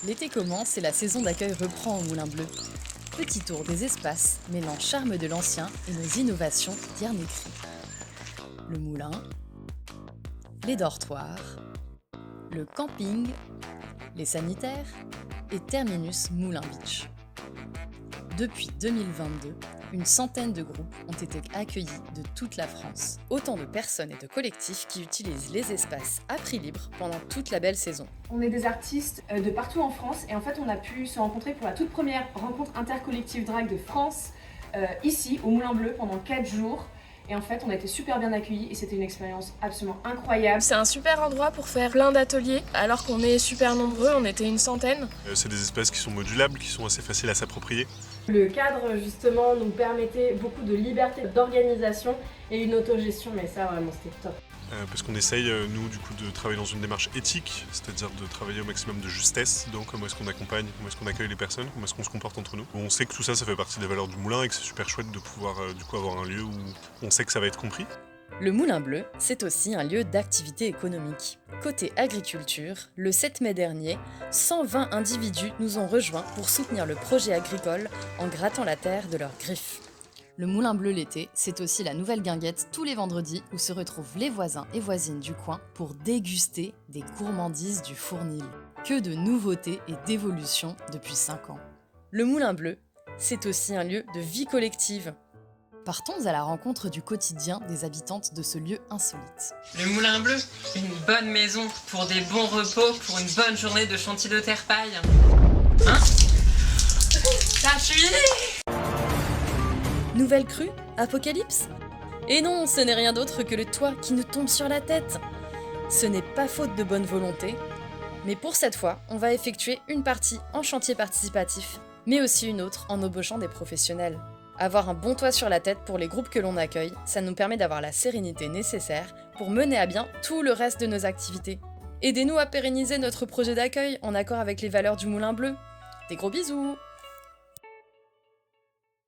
L'été commence et la saison d'accueil reprend au Moulin Bleu. Petit tour des espaces mêlant charme de l'ancien et nos innovations bien écrites. Le moulin, les dortoirs, le camping, les sanitaires et terminus Moulin Beach. Depuis 2022, une centaine de groupes ont été accueillis de toute la France. Autant de personnes et de collectifs qui utilisent les espaces à prix libre pendant toute la belle saison. On est des artistes de partout en France et en fait on a pu se rencontrer pour la toute première rencontre intercollective drag de France ici au Moulin Bleu pendant 4 jours. Et en fait on a été super bien accueillis et c'était une expérience absolument incroyable. C'est un super endroit pour faire plein d'ateliers alors qu'on est super nombreux, on était une centaine. C'est des espaces qui sont modulables, qui sont assez faciles à s'approprier. Le cadre justement nous permettait beaucoup de liberté d'organisation et une autogestion, mais ça vraiment c'était top. Parce qu'on essaye, nous, du coup, de travailler dans une démarche éthique, c'est-à-dire de travailler au maximum de justesse dans comment est-ce qu'on accompagne, comment est-ce qu'on accueille les personnes, comment est-ce qu'on se comporte entre nous. On sait que tout ça, ça fait partie des valeurs du moulin et que c'est super chouette de pouvoir du coup avoir un lieu où on sait que ça va être compris. Le Moulin Bleu, c'est aussi un lieu d'activité économique. Côté agriculture, le 7 mai dernier, 120 individus nous ont rejoints pour soutenir le projet agricole en grattant la terre de leurs griffes. Le Moulin Bleu l'été, c'est aussi la nouvelle guinguette tous les vendredis où se retrouvent les voisins et voisines du coin pour déguster des gourmandises du Fournil. Que de nouveautés et d'évolutions depuis 5 ans. Le Moulin Bleu, c'est aussi un lieu de vie collective. Partons à la rencontre du quotidien des habitantes de ce lieu insolite. Le Moulin Bleu, une bonne maison pour des bons repos, pour une bonne journée de chantier de terre-paille. Hein? Ça suit! Nouvelle crue? Apocalypse? Et non, ce n'est rien d'autre que le toit qui nous tombe sur la tête. Ce n'est pas faute de bonne volonté, mais pour cette fois, on va effectuer une partie en chantier participatif, mais aussi une autre en embauchant des professionnels. Avoir un bon toit sur la tête pour les groupes que l'on accueille, ça nous permet d'avoir la sérénité nécessaire pour mener à bien tout le reste de nos activités. Aidez-nous à pérenniser notre projet d'accueil en accord avec les valeurs du Moulin Bleu. Des gros bisous!